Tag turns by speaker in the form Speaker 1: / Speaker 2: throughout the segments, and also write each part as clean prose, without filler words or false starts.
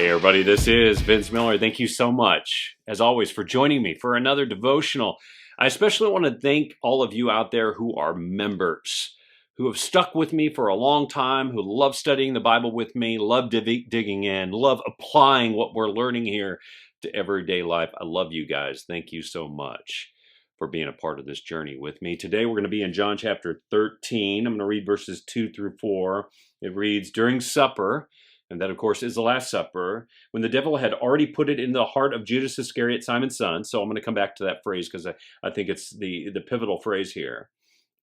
Speaker 1: Hey everybody, this is Vince Miller. Thank you so much, as always, for joining me for another devotional. I especially want to thank all of you out there who are members, who have stuck with me for a long time, who love studying the Bible with me, love digging in, love applying what we're learning here to everyday life. I love you guys. Thank you so much for being a part of this journey with me. Today we're going to be in John chapter 13. I'm going to read verses 2 through 4. It reads, during supper, and that, of course, is the Last Supper, when the devil had already put it in the heart of Judas Iscariot, Simon's son. So I'm going to come back to that phrase because I think it's the pivotal phrase here.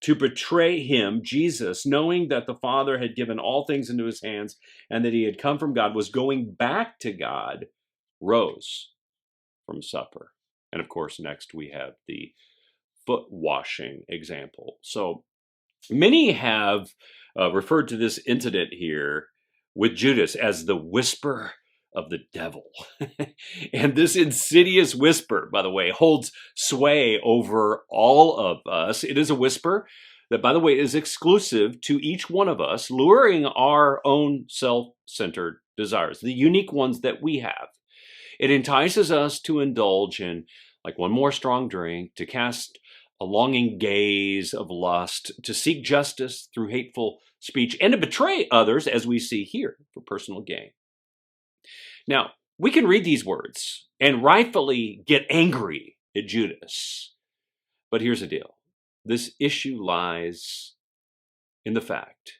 Speaker 1: To betray him, Jesus, knowing that the Father had given all things into his hands and that he had come from God, was going back to God, rose from supper. And of course, next we have the foot washing example. So many have referred to this incident here with Judas as the whisper of the devil. And this insidious whisper, by the way, holds sway over all of us. It is a whisper that, by the way, is exclusive to each one of us, luring our own self-centered desires, the unique ones that we have. It entices us to indulge in like one more strong drink, to cast a longing gaze of lust, to seek justice through hateful speech, and to betray others, as we see here, for personal gain. Now, we can read these words and rightfully get angry at Judas. But here's the deal. This issue lies in the fact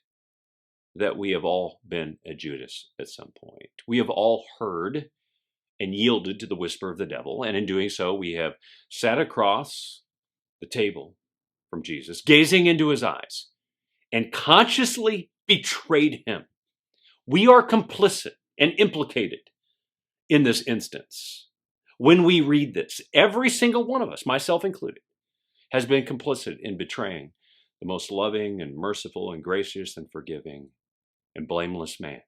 Speaker 1: that we have all been a Judas at some point. We have all heard and yielded to the whisper of the devil, and in doing so, we have sat across the table from Jesus, gazing into his eyes, and consciously betrayed him. We are complicit and implicated in this instance. When we read this, every single one of us, myself included, has been complicit in betraying the most loving and merciful and gracious and forgiving and blameless man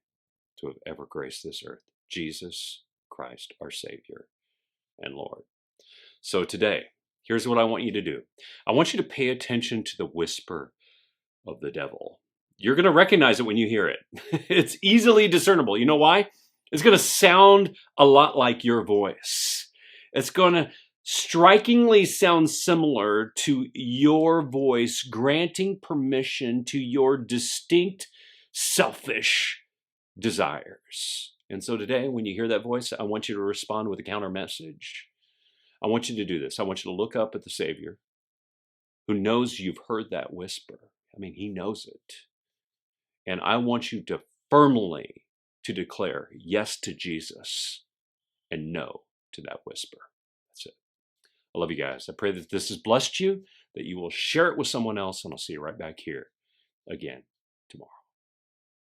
Speaker 1: to have ever graced this earth, Jesus Christ, our Savior and Lord. So today, here's what I want you to do. I want you to pay attention to the whisper of the devil. You're going to recognize it when you hear it. It's easily discernible. You know why? It's going to sound a lot like your voice. It's going to strikingly sound similar to your voice granting permission to your distinct selfish desires. And so today, when you hear that voice, I want you to respond with a counter message. I want you to do this. I want you to look up at the Savior who knows you've heard that whisper. I mean, he knows it. And I want you to firmly to declare yes to Jesus and no to that whisper. That's it. I love you guys. I pray that this has blessed you, that you will share it with someone else, and I'll see you right back here again tomorrow.